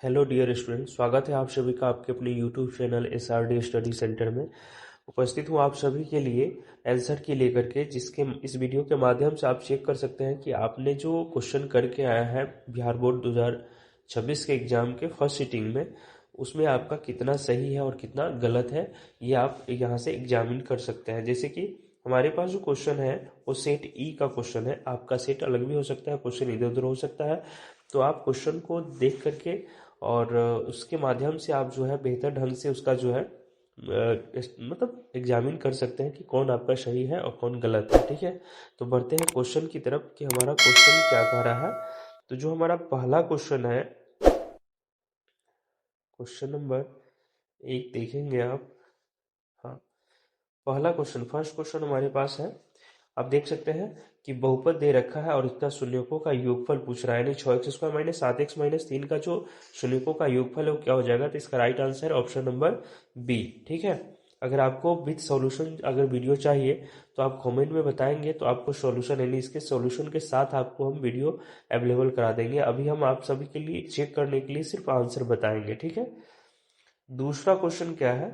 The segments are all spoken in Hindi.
हेलो डियर स्टूडेंट, स्वागत है आप सभी का आपके अपने YouTube channel SRD study centre में। उपस्थित हूँ आप सभी के लिए आंसर की लेकर के, जिसके इस वीडियो के माध्यम से आप चेक कर सकते हैं कि आपने जो क्वेश्चन करके आया है बिहार बोर्ड 2026 के एग्जाम के फर्स्ट सिटिंग में, उसमें आपका कितना सही है और कितना गलत है, ये आप यहाँ से एग्जामिन कर सकते हैं। जैसे कि हमारे पास जो क्वेश्चन है वो सेट ई का क्वेश्चन है। आपका सेट अलग भी हो सकता है, क्वेश्चन इधर उधर हो सकता है। तो आप क्वेश्चन को देख करके और उसके माध्यम से आप जो है बेहतर ढंग से उसका जो है मतलब एग्जामिन कर सकते हैं कि कौन आपका सही है और कौन गलत है। ठीक है, तो बढ़ते हैं क्वेश्चन की तरफ कि हमारा क्वेश्चन क्या कह रहा है। तो जो हमारा पहला क्वेश्चन है, क्वेश्चन नंबर 1 देखेंगे आप। हाँ, पहला क्वेश्चन, फर्स्ट क्वेश्चन हमारे पास है। आप देख सकते हैं कि बहुपद दे रखा है और इसका शून्यकों का योगफल पूछ रहा है, यानी 6x² माइनस 7x-3 का जो शून्यकों का योगफल है वो क्या हो जाएगा। तो इसका राइट आंसर है ऑप्शन नंबर बी। ठीक है, अगर आपको विद सॉल्यूशन अगर वीडियो चाहिए तो आप कमेंट में बताएंगे, तो आपको सॉल्यूशन यानी इसके सॉल्यूशन के साथ आपको हम वीडियो अवेलेबल करा देंगे। अभी हम आप सभी के लिए चेक करने के लिए सिर्फ आंसर बताएंगे। ठीक है, दूसरा क्वेश्चन क्या है,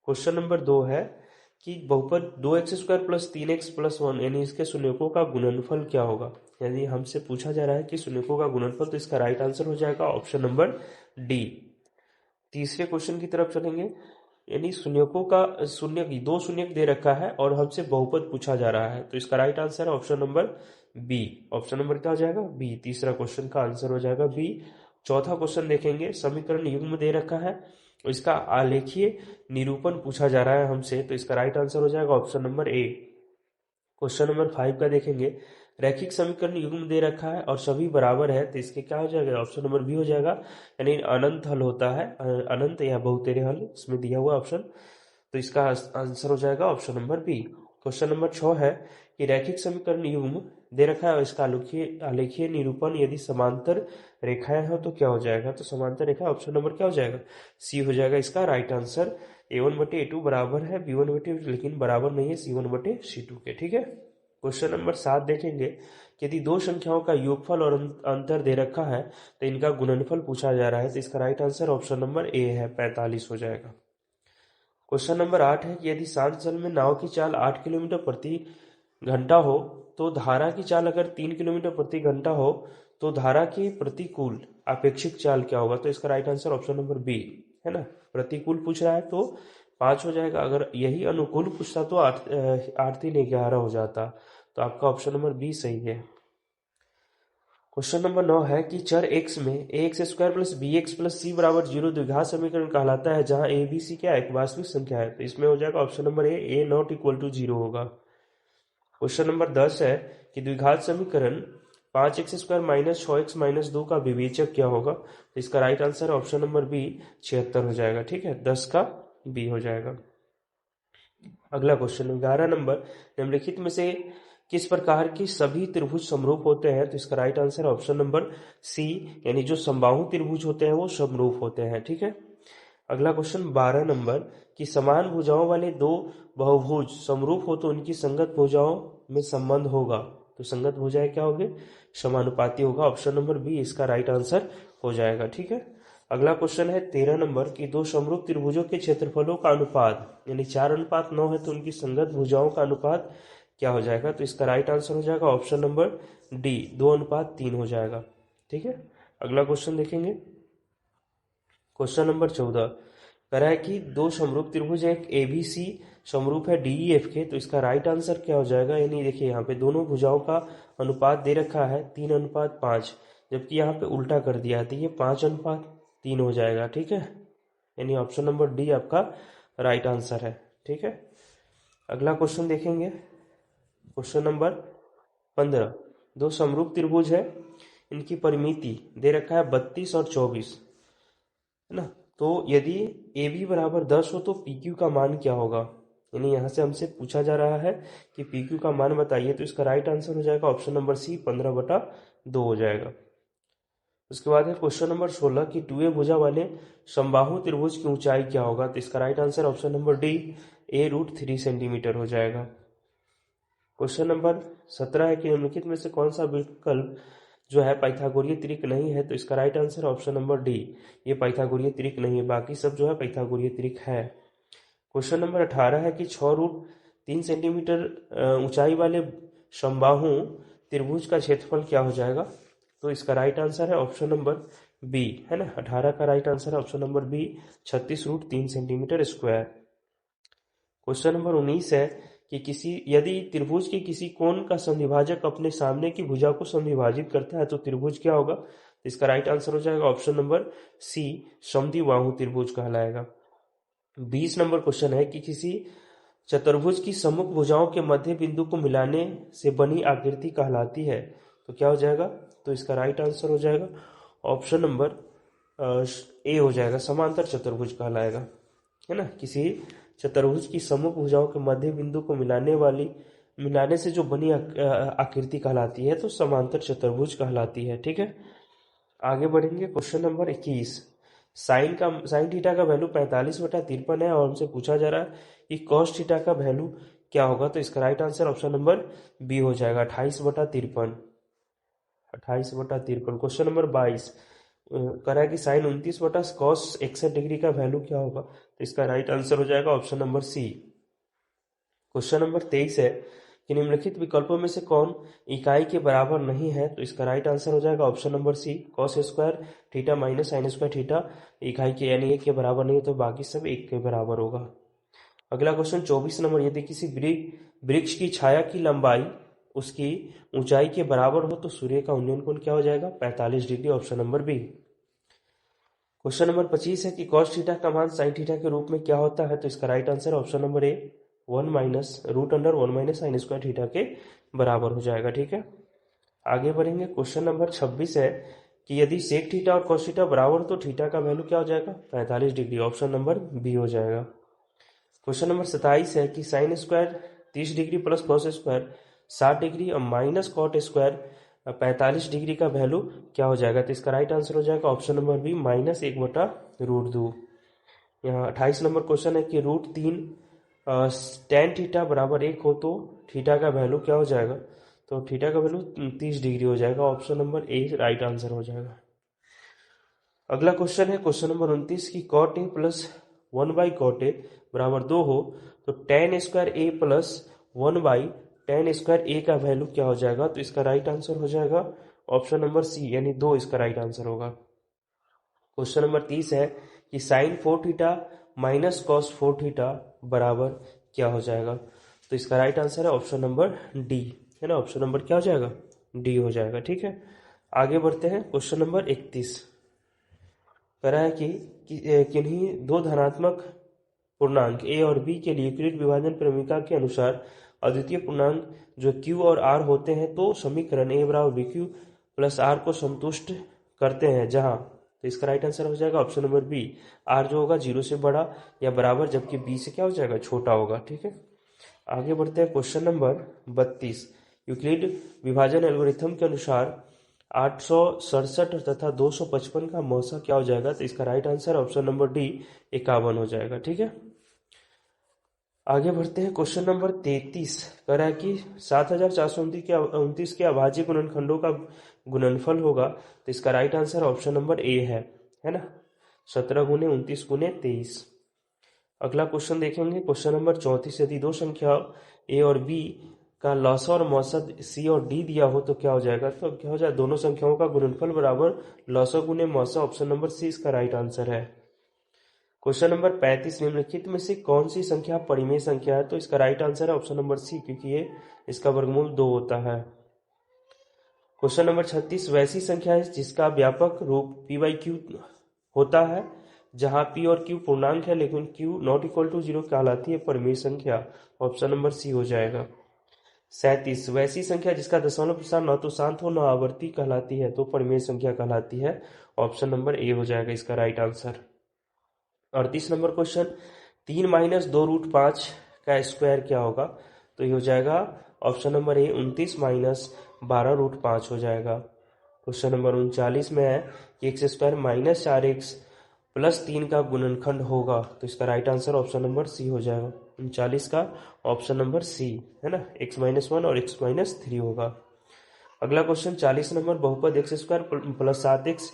क्वेश्चन नंबर 2 है कि बहुपद 2x² प्लस 3x प्लस 1 यानी इसके शून्यकों का गुणनफल क्या होगा। यानी हमसे पूछा जा रहा है कि शून्यकों का गुणनफल, तो इसका राइट आंसर हो जाएगा ऑप्शन नंबर डी। तीसरे क्वेश्चन की तरफ चलेंगे, यानी शून्यकों का शून्य दो शून्यक दे रखा है और हमसे बहुपद पूछा जा रहा है, तो इसका राइट आंसर है option number B. Option number क्या हो जाएगा, बी। तीसरा क्वेश्चन का आंसर हो जाएगा बी। चौथा क्वेश्चन देखेंगे, समीकरण युग्म दे रखा है और इसका आलेखीय निरूपण पूछा जा रहा है हमसे, तो इसका राइट आंसर हो जाएगा ऑप्शन नंबर ए। क्वेश्चन नंबर 5 का देखेंगे, रैखिक समीकरण युग्म दे रखा है और सभी बराबर है, तो इसके क्या हो जाएगा, ऑप्शन नंबर बी हो जाएगा। यानी अनंत हल होता है, अनंत या बहुतेरे हल इसमें दिया हुआ ऑप्शन, तो इसका आंसर हो जाएगा option number B. Question number 6 है कि रैखिक समीकरण युग्म दे रखा है और इसका आलेखीय आलेखीय निरूपण यदि समांतर रेखाएं हो तो क्या हो जाएगा। तो समांतर रेखा ऑप्शन नंबर क्या हो जाएगा, सी हो जाएगा इसका राइट आंसर। A1/A2 बराबर है B1/A, लेकिन बराबर नहीं है C1/C2 के। ठीक है, क्वेश्चन नंबर 7 देखेंगे कि यदि दो संख्याओं का योगफल और अंतर दे रखा है तो इनका गुणनफल पूछा जा रहा है, तो इसका राइट आंसर ऑप्शन नंबर ए है, 45 हो जाएगा। क्वेश्चन नंबर 8 है कि यदि शांत जल में नाव की चाल 8 किलोमीटर प्रति घंटा हो तो धारा की चाल अगर 3 किलोमीटर प्रति घंटा हो तो धारा की प्रतिकूल आपेक्षिक चाल क्या होगा। तो इसका right answer option number B है ना। प्रतिकूल पूछ रहा है तो 5 हो जाएगा, अगर यही अनुकूल पूछता तो 8 3 11 हो जाता। तो आपका ऑप्शन नंबर बी सही है। क्वेश्चन नंबर 9 है कि चर x में ax² plus bx plus c बराबर 0 द्विघात समीकरण कहलाता है, जहां a b c क्या एक वास्तविक संख्या है, तो इसमें हो जाएगा option number A not equal to 0 होगा। क्वेश्चन नंबर 10 है कि द्विघात समीकरण 5x² माइनस 6x माइनस 2 का विवेचक क्या होगा, तो इसका right answer option number B 76 हो जाएगा। ठीक है, 10 का बी हो जाएगा। अगला क्वेश्चन 11 नंबर, निम्नलिखित में से किस प्रकार की सभी त्रिभुज समरूप होते हैं, तो इसका right answer option number C, यानी जो समबाहु त्रिभुज होते हैं वो समरूप होते हैं। ठीक है, अगला क्वेश्चन 12 नंबर कि समान भुजाओं वाले दो बहुभुज समरूप हो तो उनकी संगत भुजाओं में संबंध होगा, तो संगत भुजाएं क्या होंगे, समानुपाती होगा। ऑप्शन नंबर बी इसका राइट आंसर हो जाएगा। ठीक है, अगला क्वेश्चन है 13 नंबर कि दो समरूप त्रिभुजों के क्षेत्रफलों का अनुपात यानी 4:9 है तो उनकी संगत भुजाओं का अनुपात क्या हो जाएगा, तो इसका राइट आंसर हो जाएगा ऑप्शन नंबर डी 2:3 हो जाएगा। ठीक है, अगला क्वेश्चन देखेंगे, क्वेश्चन नंबर 14 कह रहा है कि दो समरूप त्रिभुज एक ABC समरूप है DEF के, तो इसका राइट आंसर क्या हो जाएगा। यानी देखिए यहाँ पे दोनों भुजाओं का अनुपात दे रखा है 3:5, जबकि यहाँ पे उल्टा कर दिया है तो ये 5:3 हो जाएगा। ठीक है, यानी ऑप्शन नंबर डी आपका राइट आंसर है। ठीक है, अगला क्वेश्चन देखेंगे, क्वेश्चन नंबर 15 दो समरूप त्रिभुज है, इनकी परिमिति दे रखा है 32 और 24 है ना। तो यदि ए बी बराबर 10 हो तो पी क्यू का मान क्या होगा, यानी यहाँ से हमसे पूछा जा रहा है कि पी क्यू का मान बताइए, तो इसका राइट आंसर हो जाएगा ऑप्शन नंबर सी 15/2 हो जाएगा। उसके बाद है क्वेश्चन नंबर 16 कि टू ए भुजा वाले समबाहु त्रिभुज की ऊंचाई क्या होगा, तो इसका right answer option number D A√3 centimetre हो जाएगा। क्वेश्चन नंबर 17 है कि निम्नलिखित में से कौन सा विकल्प जो है पाइथागोरीय त्रिक नहीं है, तो इसका right answer option number D, ये पाइथागोरीय त्रिक नहीं है, बाकी सब जो है पाइथागोरीय त्रिक है। क्वेश्चन नंबर 18 है कि 6√3 सेंटीमीटर ऊंचाई वाले समबाहु त्रिभुज का क्षेत्रफल क्या हो जाएगा? तो इसका राइट आंसर है ऑप्शन नंबर बी, है ना। 18 का राइट आंसर है option number B, 36√3 centimetre square. Question number 19 है कि यदि त्रिभुज के किसी कोण का समद्विभाजक अपने सामने की भुजा को समद्विभाजित करता है तो त्रिभुज क्या होगा? तो इसका राइट आंसर हो जाएगा ऑप्शन नंबर सी, समद्विबाहु त्रिभुज कहलाएगा। 20 नंबर क्वेश्चन है कि किसी चतुर्भुज की सम्मुख भुजाओं के मध्य बिंदु को मिलाने से बनी आकृति कहलाती है, तो क्या हो जाएगा? तो इसका राइट आंसर हो जाएगा ऑप्शन नंबर ए हो जाएगा, समांतर चतुर्भुज कहलाएगा, है ना। किसी चतुर्भुज की सम्मुख भुजाओं के मध्य बिंदु को मिलाने से जो बनी आकृति कहलाती है तो समांतर चतुर्भुज कहलाती है, ठीक है। आगे बढ़ेंगे। क्वेश्चन नंबर 21, साइन थीटा का वैल्यू 45/53 है और हमसे पूछा जा रहा है कि कॉस थीटा का वैल्यू क्या होगा? तो इसका right answer option number B हो जाएगा, 28/53। 28/53। क्वेश्चन नंबर 22 कह रहा है कि साइन 29/cos 61 डिग्री का वैल्यू क्या होगा? तो इसका राइट आंसर हो जाएगा option number C. Question number 23 है कि निम्नलिखित विकल्पों में से कौन इकाई के बराबर नहीं है? तो इसका राइट आंसर हो जाएगा option number C, cos square theta minus sine square theta इकाई के यानी एक के बराबर नहीं है, तो बाकी सब एक के बराबर होगा। अगला क्वेश्चन 24 नंबर, यदि किसी वृक्ष की छाया की लंबाई उसकी ऊंचाई के बराबर हो तो सूर्य का उन्नयन कोण क्या हो जाएगा? 45 degree, option number B. Question number 25 है कि cos थीटा का मान sin थीटा के रूप में क्या होता है? तो इसका राइट आंसर ऑप्शन नंबर ए, 1 - sin स्क्वायर थीटा के बराबर हो जाएगा, ठीक है। आगे बढ़ेंगे। क्वेश्चन नंबर 26 है कि यदि सेक थीटा और cos थीटा बराबर हो तो थीटा का वैल्यू क्या हो जाएगा? 45 डिग्री, ऑप्शन नंबर बी हो जाएगा। क्वेश्चन नंबर 27 है कि sine square 30 degree plus cos square 60 degree और माइनस कॉट स्क्वायर 45 डिग्री का वैल्यू क्या हो जाएगा? तो इसका राइट आंसर हो जाएगा ऑप्शन नंबर बी, -1/√2। यहाँ 28 नंबर क्वेश्चन है कि √3 tan थीटा बराबर 1 हो तो थीटा का वैल्यू क्या हो जाएगा? तो थीटा का वैल्यू 30 डिग्री हो जाएगा, ऑप्शन नंबर ए राइट आंसर हो जाएगा। अगला क्वेश्चन है क्वेश्चन नंबर 29 की cot a plus 1/cot a बराबर 2 हो तो tan square a plus 1/tan square a का वैल्यू क्या हो जाएगा? तो इसका राइट आंसर हो जाएगा ऑप्शन नंबर सी, यानी 2 इसका राइट आंसर होगा। क्वेश्चन नंबर 30 है कि sine 4 theta minus cos 4 theta बराबर क्या हो जाएगा? तो इसका राइट आंसर है ऑप्शन नंबर डी, है ना। ऑप्शन नंबर क्या हो जाएगा? डी हो जाएगा, ठीक है। आगे बढ़ते हैं। क्वेश्चन नंबर 31 कह रहा है कि किन्हीं दो धनात्मक पूर्णांक a और b के लिए यूक्लिड विभाजन प्रमेय के अनुसार अद्वितीय पूर्णांक जो q और r होते हैं तो समीकरण a बराबर bq प्लस r को संतुष्ट करते हैं, जहां तो इसका राइट आंसर हो जाएगा ऑप्शन नंबर बी, r जो होगा 0 से बड़ा या बराबर, जबकि b से क्या हो जाएगा? छोटा होगा, ठीक है। आगे बढ़ते हैं। क्वेश्चन नंबर 32 यूक्लिड विभाजन एल्गोरिथम के अनुसार 867 तथा 255 का मौसा क्या हो जाएगा? तो इसका right answer option number D, 51 हो जाएगा, ठीक है। आगे बढ़ते हैं। क्वेश्चन नंबर 33 कह रहा है कि 7429 के अभाज्य गुणनखंडों का गुणनफल होगा, तो इसका राइट आंसर ऑप्शन नंबर ए है ना, 17 × 29 × 23। अगला क्वेश्चन देखेंगे। क्वेश्चन नंबर 34, यदि दो संख्या ए और बी का लसा और मौसद सी और डी दिया हो तो क्या हो जाएगा? तो क्या हो जाएगा? दोनों संख्याओं का गुणनफल बराबर लसा गुने मौसा, ऑप्शन नंबर सी इसका राइट आंसर है। क्वेश्चन नंबर 35, निम्नलिखित में से कौन सी संख्या परिमेय संख्या है? तो इसका राइट आंसर है ऑप्शन नंबर सी, क्योंकि ये इसका वर्गमूल 2 होता है। क्वेश्चन नंबर 36, वैसी संख्या है जिसका व्यापक रूप p/q होता है जहां p और q पूर्णांक है लेकिन q ≠ 0 कहलाती है परिमेय संख्या, ऑप्शन नंबर सी हो जाएगा। 37, वैसी संख्या जिसका दशमलव प्रसार न तो शांत हो न आवर्ती कहलाती है तो परिमेय संख्या कहलाती है, ऑप्शन नंबर ए हो जाएगा इसका राइट आंसर। 38 नंबर क्वेश्चन, 3 - 2√5 का स्क्वायर क्या होगा? तो ये हो जाएगा ऑप्शन नंबर ए, 29 - 12√5 हो जाएगा। क्वेश्चन नंबर 39 में है कि x² - 4x + 3 का गुणनखंड होगा, तो इसका right answer option number C हो जाएगा। 39 का ऑप्शन नंबर सी, है ना, x - 1 और x - 3 होगा। अगला क्वेश्चन 40 नंबर, बहुपद x square plus 7x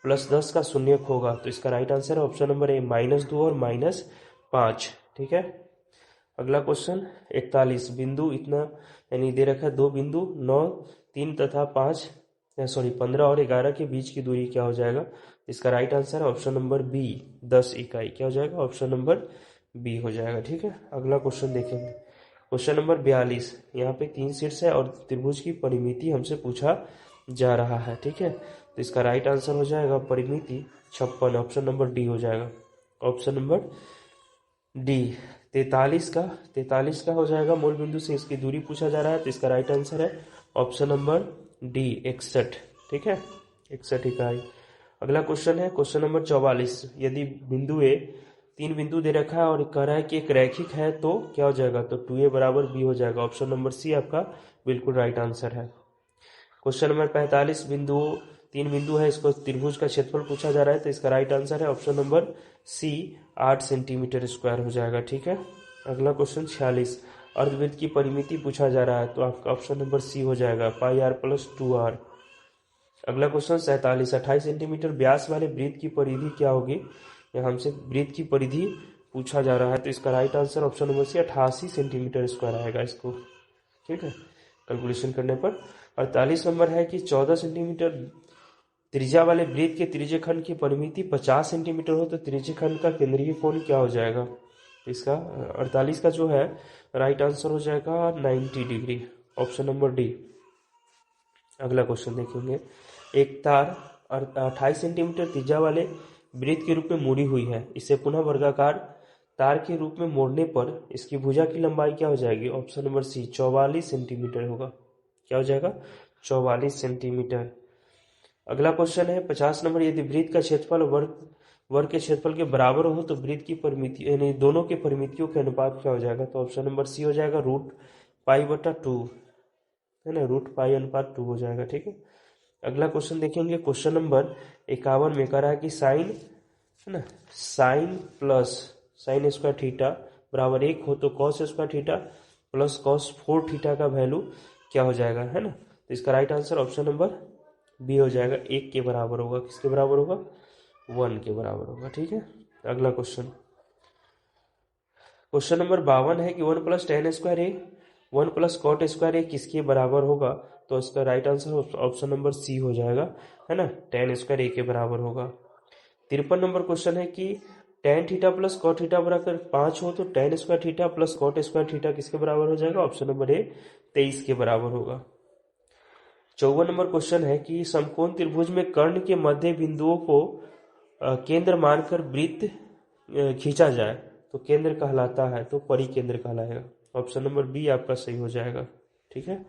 plus 10 का शून्यक होगा, तो इसका राइट आंसर है ऑप्शन नंबर ए -2 और -5। ठीक है। अगला क्वेश्चन 41, बिंदु इतना यानी दे रखा है 2 बिंदु 9, 3 तथा 15 और 11 के बीच की दूरी क्या हो जाएगा। इसका राइट आंसर है ऑप्शन नंबर बी 10 इकाई। क्या हो जाएगा, ऑप्शन नंबर बी हो जाएगा। ठीक है। अगला क्वेश्चन देखेंगे, क्वेश्चन नंबर 42, यहाँ पे 3 शीर्ष है और त्रिभुज की परिमिति हमसे पूछा जा रहा है। ठीक है, तो इसका राइट आंसर हो जाएगा परिमिति 56, ऑप्शन नंबर डी हो जाएगा। ऑप्शन नंबर डी 43 का हो जाएगा, मूल बिंदु से इसकी दूरी पूछा जा रहा है, तो इसका राइट आंसर है ऑप्शन नंबर डी 61। ठीक है, 61 इकाई। अगला क्वेश्चन है क्वेश्चन नंबर 44, यदि बिंदु ए 3 बिंदु दे रखा है और कह रहा है कि एक रैखिक है तो क्या हो जाएगा, तो 2a बराबर b हो जाएगा। ऑप्शन नंबर सी आपका बिल्कुल राइट आंसर है। क्वेश्चन नंबर 45, 3 बिंदु है, इसको त्रिभुज का क्षेत्रफल पूछा जा रहा है, तो इसका राइट आंसर है option number C 8 centimetre square हो जाएगा। ठीक है। अगला क्वेश्चन 46, अर्धवृत्त की परिमिति पूछा जा रहा है, तो आपका ऑप्शन नंबर सी हो जाएगा πr + 2r। अगला क्वेश्चन 47, 28 सेंटीमीटर व्यास वाले वृत्त की परिधि क्या होगी। यहाँ हमसे वृत्त की परिधि पूछा जा रहा है, तो इसका right answer option number C 88 centimetre square आएगा इसको। ठीक है, कैलकुलेशन करने पर। 48 नंबर है कि 14 सेंटीमीटर त्रिज्या वाले वृत्त के त्रिज्य खंड की परिमिति 50 सेंटीमीटर हो, तो त्रिज्य खंड का केंद्रीय कोण क्या हो जाएगा। तो इसका 48 का जो है राइट आंसर हो जाएगा 90 डिग्री, ऑप्शन नंबर डी। अगला क्वेश्चन देखेंगे, एक तार 28 सेंटीमीटर त्रिज्या वाले वृत्त के रूप में मुड़ी हुई है, इसे पुनः वर्गाकार तार के रूप में मोड़ने पर इसकी भुजा की लंबाई क्या हो जाएगी। ऑप्शन नंबर सी 44 सेंटीमीटर होगा। क्या हो जाएगा, 44 सेंटीमीटर। अगला क्वेश्चन है 50 नंबर, यदि वृत्त का क्षेत्रफल वर्ग के क्षेत्रफल के बराबर हो तो वृत्त की परिमिति यानी दोनों के परिमितियों के अनुपात क्या हो जाएगा, तो ऑप्शन नंबर सी हो जाएगा √π/2, है ना, √π/2 हो जाएगा। ठीक है। अगला क्वेश्चन देखेंगे, क्वेश्चन नंबर 51 में कह रहा है कि साइन, है ना, साइन स्क्वायर थीटा बराबर 1 हो तो cos square theta plus cos 4 theta का वैल्यू क्या हो जाएगा, है ना। तो इसका right answer option number B हो जाएगा, 1 के बराबर होगा। किसके बराबर होगा, 1 के बराबर होगा। ठीक है। अगला क्वेश्चन नंबर 52 है कि 1 + tan square A 1 + cot square A किसके बराबर होगा, तो इसका right answer option number C हो जाएगा, है ना, tan स्क्वायर ए के बराबर होगा। 53 नंबर क्वेश्चन है कि tan theta plus cot theta बराबर 5 हो तो tan square theta plus cot square theta किसके बराबर हो जाएगा, ऑप्शन नंबर ए 23 के बराबर होगा। 54 नंबर क्वेश्चन है कि समकोण त्रिभुज में कर्ण के मध्य बिंदुओं को केंद्र मानकर वृत्त खींचा जाए तो केंद्र कहलाता है, तो परिकेंद्र कहलाएगा। ऑप्शन नंबर बी आपका सही हो जाएगा। ठीक है।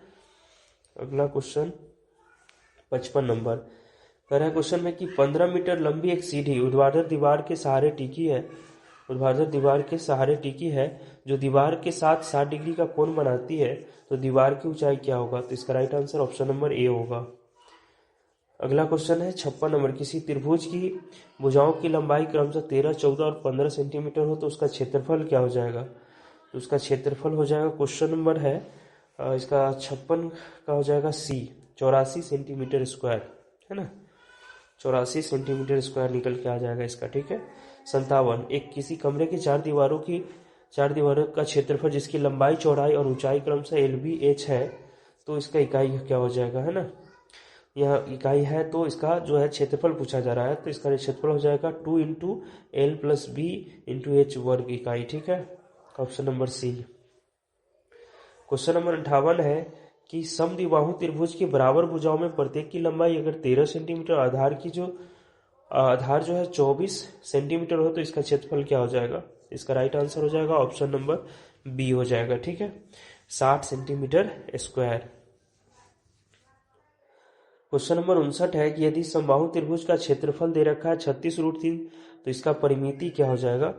अगला क्वेश्चन 55 नंबर कह रहा है क्वेश्चन में कि 15 मीटर लंबी एक सीढ़ी ऊर्ध्वाधर दीवार के सहारे टिकी है, जो दीवार के साथ 60 डिग्री का कोण बनाती है, तो दीवार की ऊंचाई क्या होगा, तो इसका राइट आंसर ऑप्शन नंबर ए होगा। अगला क्वेश्चन है 56 नंबर, किसी त्रिभुज की भुजाओं की लंबाई क्रमशः 13, 14 और 15 सेंटीमीटर हो तो उसका क्षेत्रफल क्या हो जाएगा, तो उसका क्षेत्रफल हो जाएगा, क्वेश्चन नंबर है इसका 56 का हो जाएगा सी 84 सेंटीमीटर स्क्वायर, है ना, 84 सेंटीमीटर स्क्वायर निकल के आ जाएगा इसका। ठीक है। 57, एक किसी कमरे की चार दीवारों का क्षेत्रफल जिसकी लंबाई, चौड़ाई और ऊंचाई क्रमशः LB/H है, तो इसका इकाई क्या हो जाएगा, है ना, यह इकाई है, तो इसका जो है क्षेत्रफल पूछा जा रहा है, तो इसका क्षेत्रफल हो जाएगा 2 × L + B × H वर्ग इकाई। ठीक है, option number C. Question number 58 है कि समद्विबाहु त्रिभुज की बराबर भुजाओं में प्रत्येक की लंबाई अगर 13 सेंटीमीटर, आधार जो है 24 सेंटीमीटर हो तो इसका क्षेत्रफल क्या हो जाएगा, इसका राइट आंसर हो जाएगा ऑप्शन नंबर बी हो जाएगा। ठीक है, 60 सेंटीमीटर स्क्वायर। क्वेश्चन नंबर 59 है कि यदि समबाहु त्रिभुज का क्षेत्रफल दे रखा है 36√3 तो इसका परिमिति क्या हो जाएगा,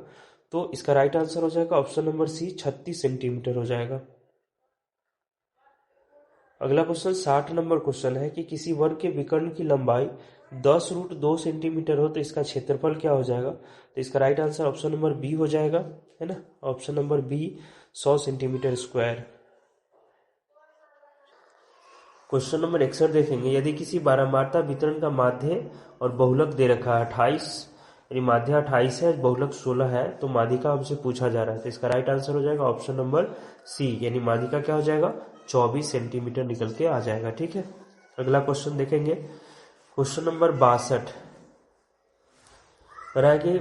तो इसका राइट आंसर हो जाएगा ऑप्शन नंबर सी 36 सेंटीमीटर हो जाएगा। अगला क्वेश्चन 60 नंबर क्वेश्चन है कि किसी वर्ग के विकर्ण की लंबाई 10√2 सेंटीमीटर हो तो इसका क्षेत्रफल क्या हो जाएगा, तो इसका right answer option number B हो जाएगा, है ना, option number B 100 centimetre square. Question number 61 देखेंगे। यदि किसी बारंबारता वितरण का माध्य और बहुलक दे रखा है 28, यानी माध्य 28 है, बहुलक 16 है, तो माध्यिका हमसे पूछा जा रहा है, तो इसका राइट आंसर हो जाएगा ऑप्शन नंबर सी, यानी माध्यिका क्या हो जाएगा 24 सेंटीमीटर निकल के आ जाएगा। ठीक है, अगला क्वेश्चन देखेंगे। क्वेश्चन नंबर 62 रहा कि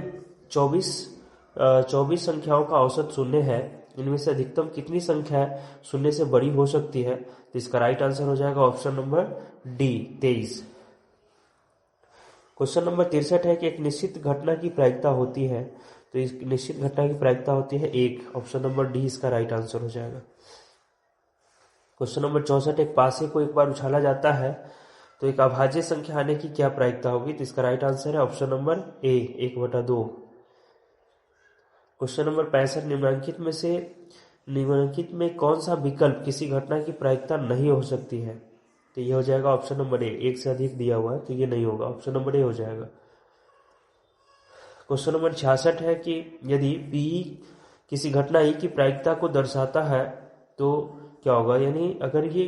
24 संख्याओं का औसत शून्य है, इनमें से अधिकतम कितनी संख्या शून्य से बड़ी हो सकती है, तो इसका राइट आंसर हो जाएगा option number D 23। Question number 63 है कि एक निश्चित घटना की प्रायिकता होती है, तो इस निश्चित घटना की प्रायिकता होती है 1, ऑप्शन नंबर डी इसका राइट आंसर हो जाएगा। क्वेश्चन नंबर 64, एक पासे को एक बार उछाला जाता है तो एक अभाज्य संख्या आने की क्या प्रायिकता होगी, तो इसका राइट आंसर है ऑप्शन नंबर ए 1/2। क्वेश्चन नंबर 65, निम्नलिखित में कौन सा विकल्प किसी घटना की प्रायिकता नहीं हो सकती है, तो ये हो जाएगा ऑप्शन नंबर ए, एक से अधिक दिया हुआ है तो ये नहीं होगा, ऑप्शन नंबर ए हो जाएगा। क्वेश्चन नंबर 66 है कि यदि पी किसी घटना ई की प्रायिकता को दर्शाता है तो क्या होगा, यानी अगर ये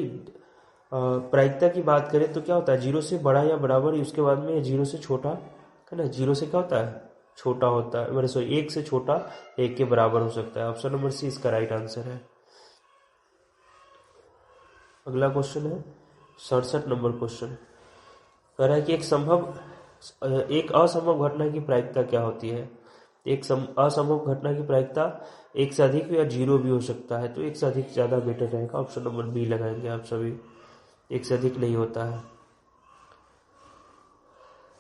प्रायिकता की बात करें तो क्या होता है, 0 से बड़ा या बराबर, उसके बाद में 0 से छोटा है ना, 0 से क्या होता है छोटा होता है, मेरे सॉरी 1 से छोटा 1 के बराबर हो सकता है, ऑप्शन नंबर सी इसका राइट आंसर है। अगला क्वेश्चन है 67 नंबर क्वेश्चन, कह रहा है कि एक असंभव घटना की प्रायिकता क्या होती है, एक असंभव घटना की प्रायिकता 1 से अधिक या 0 भी हो सकता है, तो 1 से अधिक ज्यादा बेटर रहेगा, ऑप्शन नंबर बी लगाएंगे आप सभी, 1 से अधिक नहीं होता है।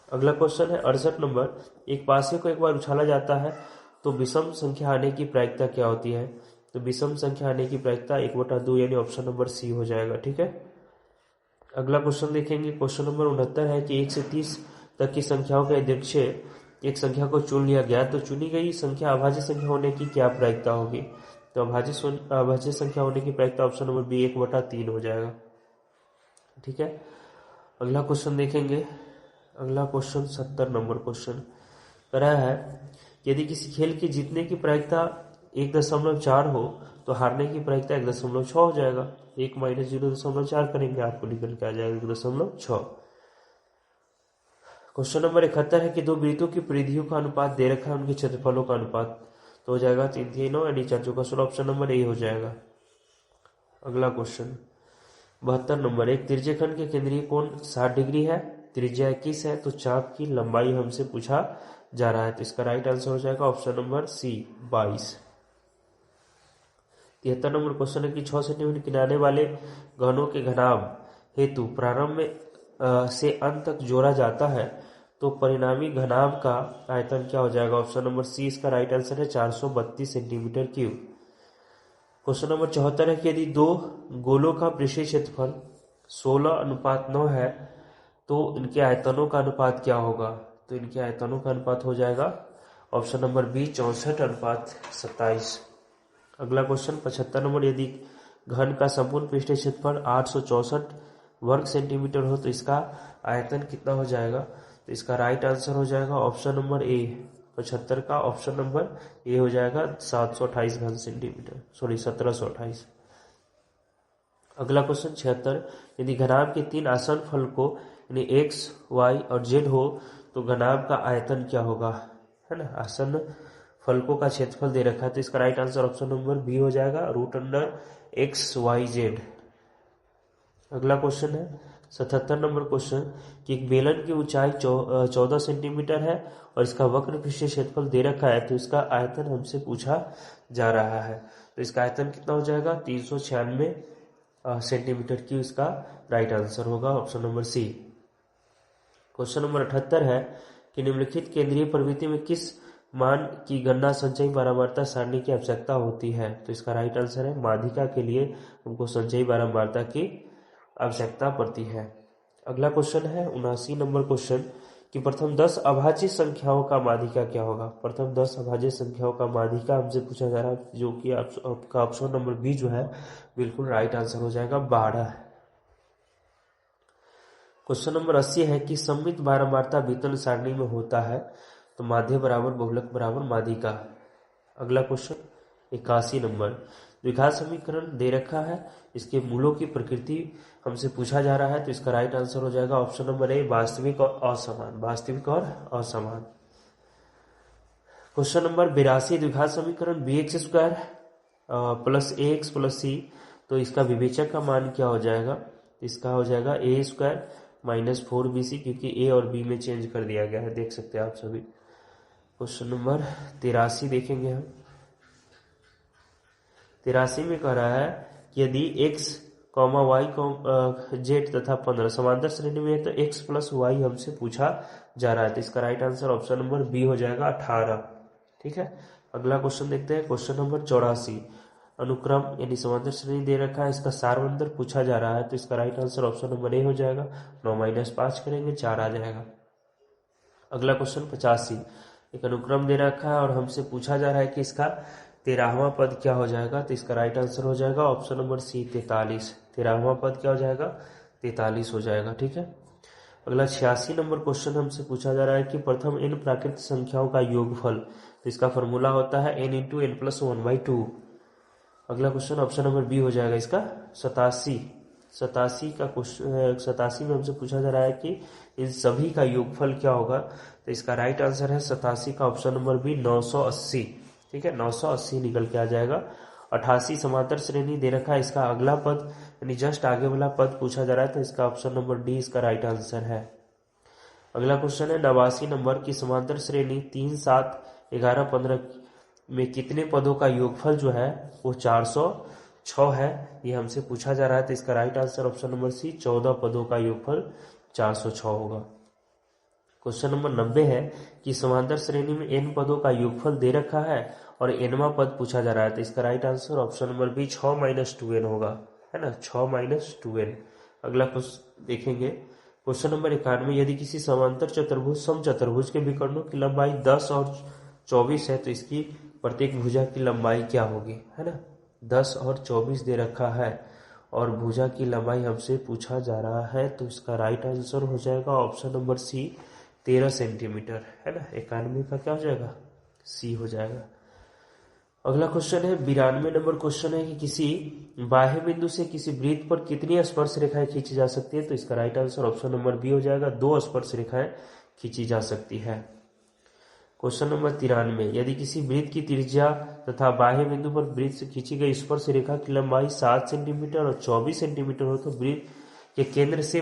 अगला क्वेश्चन है 68 नंबर, एक पासे को एक बार उछाला जाता है तो विषम संख्या आने की प्रायिकता क्या होती है, तो विषम संख्या आने की प्रायिकता 1/2, यानी ऑप्शन नंबर सी हो जाएगा। ठीक है, अगला क्वेश्चन देखेंगे। क्वेश्चन नंबर 69 है कि 1 से 30 तक की संख्याओं के अध्यक्ष एक संख्या को चुन लिया गया तो चुनी गई संख्या अभाज्य संख्या होने की क्या प्रायिकता होगी, तो अभाज्य संख्या होने की प्रायिकता ऑप्शन नंबर बी 1/3 हो जाएगा। ठीक है, अगला क्वेश्चन देखेंगे। अगला क्वेश्चन 70 नंबर क्वेश्चन कह रहा है यदि किसी खेल की जीतने की प्रायिकता 1.4 हो तो हारने की प्रायिकता 1.6 हो जाएगा, 1 - 0.4 करेंगे आपको निकल के आ जाएगा 1.6। क्वेश्चन नंबर 71 है कि दो वृत्तों की परिधियों का अनुपात दे रखा है, उनके क्षेत्रफलों का अनुपात, तो हो जाएगा 3/9 यानी 4×4 ऑप्शन नंबर ए हो जाएगा। अगला क्वेश्चन 72 नंबर, एक त्रिज्यखंड के केंद्रीय कोण 60 डिग्री है, त्रिज्या 21 है, तो चाप की लंबाई हमसे पूछा जा रहा है, तो इसका राइट आंसर हो जाएगा option number C 22। 73 number question है कि 6 सेंटीमीटर किनारे वाले घनों के घनाभ हेतु प्रारंभ में से अंत तक जोड़ा जाता है तो परिणामी घनाभ का आयतन क्या हो जाएगा, ऑप्शन नंबर सी इसका राइट आंसर है 432 सेंटीमीटर क्यूब। क्वेश्चन नंबर 74 है कि यदि दो गोलों का पृष्ठीय क्षेत्रफल 16:9 है तो इनके आयतनों का अनुपात क्या होगा, तो इनके आयतनों का अनुपात हो जाएगा ऑप्शन नंबर बी 64:27। अगला क्वेश्चन 75 नंबर, यदि घन का संपूर्ण पृष्ठीय क्षेत्रफल 864 वर्ग सेंटीमीटर हो तो इसका आयतन कितना हो जाएगा, तो इसका राइट आंसर हो जाएगा ऑप्शन नंबर ए 75 का ऑप्शन नंबर ए हो जाएगा 728 घन सेंटीमीटर, सॉरी 1728। अगला क्वेश्चन 76, यदि घनाभ के 3 आसन फलकों यानी एक्स वाई और जेड हो तो घनाभ का आयतन क्या होगा, है ना, आसन फलकों का क्षेत्रफल दे रखा है, तो इसका right answer option number B हो जाएगा √(x, y, z). अगला क्वेश्चन है 77 नंबर क्वेश्चन कि एक बेलन की ऊंचाई 14 सेंटीमीटर है और इसका वक्र पृष्ठीय क्षेत्रफल दे रखा है, तो इसका आयतन हमसे पूछा जा रहा है, तो इसका आयतन कितना हो जाएगा 396 सेंटीमीटर की, इसका राइट आंसर होगा option number C. Question number 78 है कि निम्नलिखित केंद्रीय प्रवृत्ति में किस मान की गणना संचयी बारंबारता सारणी की आवश्यकता होती है, तो इसका राइट आंसर है माध्यिका के लिए हमको संचयी बारंबारता की आवश्यकता पड़ती है। अगला क्वेश्चन है 79 नंबर क्वेश्चन कि प्रथम 10 अभाज्य संख्याओं का माध्यिका क्या होगा, प्रथम 10 अभाज्य संख्याओं का माध्यिका हमसे पूछा जा रहा है, जो कि आपका ऑप्शन नंबर बी जो है बिल्कुल राइट आंसर हो जाएगा 12। क्वेश्चन नंबर 80 है कि सममित बारंबारता वितरण सारणी में होता है तो माध्य बराबर बहुलक बराबर माध्यिका। अगला क्वेश्चन 81 नंबर, द्विघात समीकरण दे रखा है, इसके मूलों की प्रकृति हमसे पूछा जा रहा है, तो इसका राइट आंसर हो जाएगा ऑप्शन नंबर ए, वास्तविक और असमान। वास्तविक और असमान। क्वेश्चन नंबर 82, द्विघात समीकरण bx square plus ax plus c, तो इसका विवेचक का मान क्या हो जाएगा? इसका हो जाएगा a स्क्वायर माइनस 4bc, क्योंकि a और b में चेंज कर दिया गया है, देख सकते हैं आप सभी। क्वेश्चन नंबर 83 देखेंगे हम। 83 में कह रहा है कि यदि x, y, z तथा 15 समांतर श्रेणी में है तो x प्लस y हमसे पूछा जा रहा है, तो इसका right answer option number B हो जाएगा 18। ठीक है, अगला क्वेश्चन देखते हैं। क्वेश्चन नंबर 84, अनुक्रम यानी समांतर श्रेणी दे रखा है, इसका सारवंतर पूछा जा रहा है, तो इसका राइट आंसर ऑप्शन नंबर ए हो जाएगा। 9 - 5 करेंगे 4 आ जाएगा। अगला क्वेश्चन 85, एक अनुक्रम दे रखा है और हमसे पूछा जा रहा है कि इसका 13वां पद क्या हो जाएगा, तो इसका राइट आंसर हो जाएगा ऑप्शन नंबर सी 43। 13वां पद क्या हो जाएगा? 43 हो जाएगा। ठीक है, अगला 86 नंबर क्वेश्चन हमसे पूछा जा रहा है कि प्रथम n प्राकृतिक संख्याओं का योगफल, तो इसका फॉर्मूला होता है n × n + 1/2। अगला क्वेश्चन ऑप्शन नंबर बी हो जाएगा इसका 87। 87 का क्वेश्चन 87 में हमसे पूछा जा रहा है कि इन सभी का योगफल क्या होगा, तो इसका राइट आंसर है 87 का ऑप्शन नंबर बी 980। ठीक है, 980 निकल के आ जाएगा। 88 समांतर श्रेणी दे रखा है, इसका अगला पद यानी जस्ट आगे वाला पद पूछा जा रहा है, तो इसका ऑप्शन नंबर डी इसका राइट आंसर है। अगला क्वेश्चन है 89 नंबर की समांतर श्रेणी 3, 7, 11, 15 में कितने पदों का योगफल जो है वो 406 है, ये हमसे पूछा जा रहा है, तो इसका right answer option number C 14 पदों का योगफल 406 होगा। क्वेश्चन नंबर 90 है कि समांतर श्रेणी में n पदों का योगफल दे रखा है और nवां पद पूछा जा रहा है, तो इसका right answer option number B 6 - 2n होगा, है ना, 6 - 2n। अगला क्वेश्चन देखेंगे। क्वेश्चन नंबर 91, यदि किसी समांतर चतुर्भुज समचतुर्भुज के विकर्णों की लंबाई 10 और 24 है, तो इसकी प्रत्येक भुजा की लंबाई क्या होगी, है ना। 10 और 24 दे रखा है और भुजा की लंबाई हमसे पूछा जा रहा है, तो इसका राइट आंसर हो जाएगा ऑप्शन नंबर सी 13 सेंटीमीटर, है ना। 91 का क्या हो जाएगा? सी हो जाएगा। अगला क्वेश्चन है 92 नंबर क्वेश्चन है कि किसी बाह्य बिंदु से किसी वृत्त पर कितनी स्पर्श रेखाएं खींची जा सकती है, तो इसका right answer option number B हो जाएगा, 2 स्पर्श रेखाएं खींची जा सकती है। क्वेश्चन नंबर 93, यदि किसी वृत्त की त्रिज्या तथा बाह्य बिंदु पर वृत्त से खींची गई स्पर्श रेखा की लंबाई 7 सेंटीमीटर और 24 सेंटीमीटर हो, तो वृत्त के केंद्र से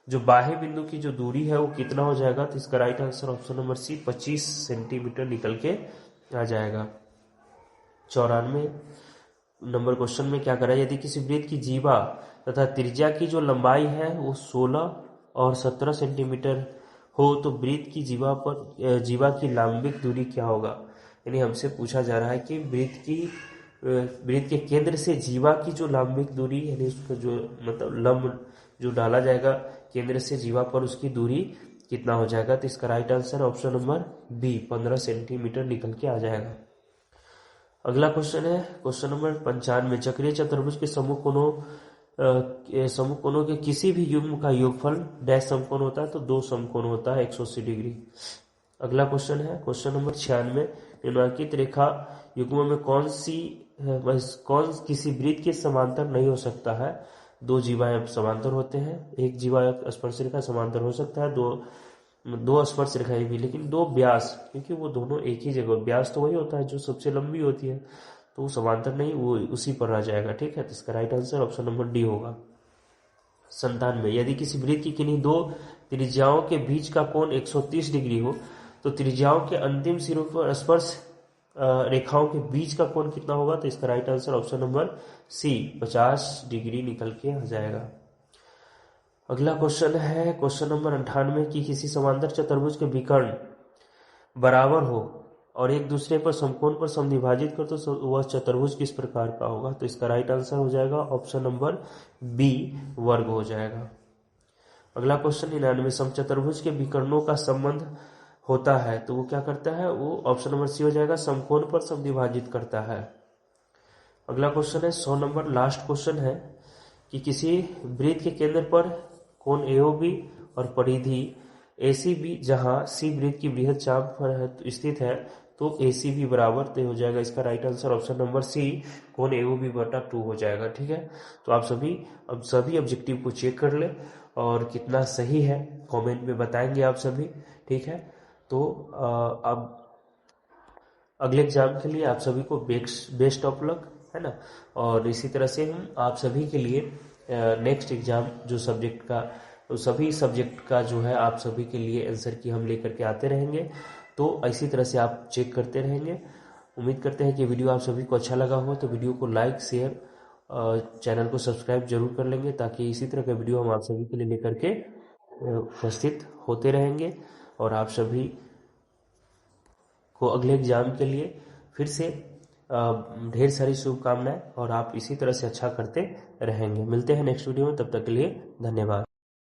जो बाह्य बिंदु की जो दूरी है वो कितना हो जाएगा, तो इसका right answer option number C 25 centimetre निकल के आ जाएगा। 94 नंबर क्वेश्चन में क्या करा है, यदि किसी वृत्त की जीवा तथा त्रिज्या की जो लंबाई है वो 16 और 17 सेंटीमीटर हो, तो वृत्त की जीवा की लंबिक दूरी क्या होगा। यानी हमसे पूछा जा रहा है कि वृत्त के केंद्र से जीवा की जो लंबिक दूरी, यानी उसका जो मतलब लंब जो डाला जाएगा केंद्र से जीवा पर, उसकी दूरी कितना हो जाएगा, तो इसका right answer option number B 15 centimetre निकल के आ जाएगा। अगला क्वेश्चन है क्वेश्चन नंबर 95, चक्रीय चतुर्भुज के समूह कोणों के किसी भी युग्म का योगफल डैश समकोण होता है, तो 2 समकोण होता है 180 डिग्री। अगला क्वेश्चन है क्वेश्चन नंबर 96, निम्नलिखित रेखा युग्मों में कौन किसी वृत्त के समांतर नहीं हो सकता है। 2 जीवाएं समांतर होते हैं, एक जीवा स्पर्श रेखा समांतर हो सकता है, दो स्पर्श रेखाएं भी, लेकिन 2 व्यास, क्योंकि वो दोनों एक ही जगह, व्यास तो वही होता है जो सबसे लंबी होती है, तो वो समांतर नहीं, वो उसी पर रह जाएगा। ठीक है, तो इसका right answer option number D होगा। 97, यदि किसी वृत्त की किन्हीं 2 त्रिज्याओं के बीच का कोण 130 डिग्री हो, तो त्रिज्याओं के अंतिम सिरों पर स्पर्श रेखाओं के बीच का कोण कितना होगा, तो इसका right answer option number C 50 degree निकल के आ जाएगा। अगला क्वेश्चन है क्वेश्चन नंबर 98, कि किसी समांतर चतुर्भुज के विकर्ण बराबर हो और एक दूसरे पर समकोण पर समद्विभाजित कर, तो वह चतुर्भुज किस प्रकार का होगा, तो इसका राइट आंसर हो जाएगा ऑप्शन नंबर बी वर्ग हो जाएगा। अगला क्वेश्चन 99, समचतुर्भुज के विकर्णों का संबंध होता है, तो वो क्या करता है, वो ऑप्शन नंबर सी हो जाएगा, समकोण पर समद्विभाजित करता है। अगला क्वेश्चन है 100 नंबर लास्ट क्वेश्चन है कि किसी वृत्त के केंद्र पर कोण AOB और परिधि ACB जहां C वृत्त की बृहद चाप पर स्थित है, तो ACB बराबर तो हो जाएगा इसका right answer option number C, कोण AOB बटा 2 हो जाएगा। ठीक है, तो आप सभी ऑब्जेक्टिव को चेक कर ले और कितना सही है कमेंट में बताएंगे आप सभी। ठीक है, तो अब अगले एग्जाम के लिए आप सभी को बेस्ट ऑफ लक, है ना। और इसी तरह से हम आप सभी के लिए नेक्स्ट एग्जाम जो सब्जेक्ट का, तो सभी सब्जेक्ट का जो है आप सभी के लिए आंसर की हम लेकर के आते रहेंगे। तो इसी तरह से आप चेक करते रहेंगे। उम्मीद करते हैं कि वीडियो आप सभी को अच्छा लगा हो, तो वीडियो को लाइक शेयर, चैनल को सब्सक्राइब जरूर कर लेंगे, ताकि इसी तरह का वीडियो हम आप सभी के लिए लेकर के उपस्थित होते रहेंगे। और आप सभी को अगले एग्जाम के लिए फिर से ढेर सारी शुभकामनाएं, और आप इसी तरह से अच्छा करते रहेंगे। मिलते हैं नेक्स्ट वीडियो में, तब तक के लिए धन्यवाद।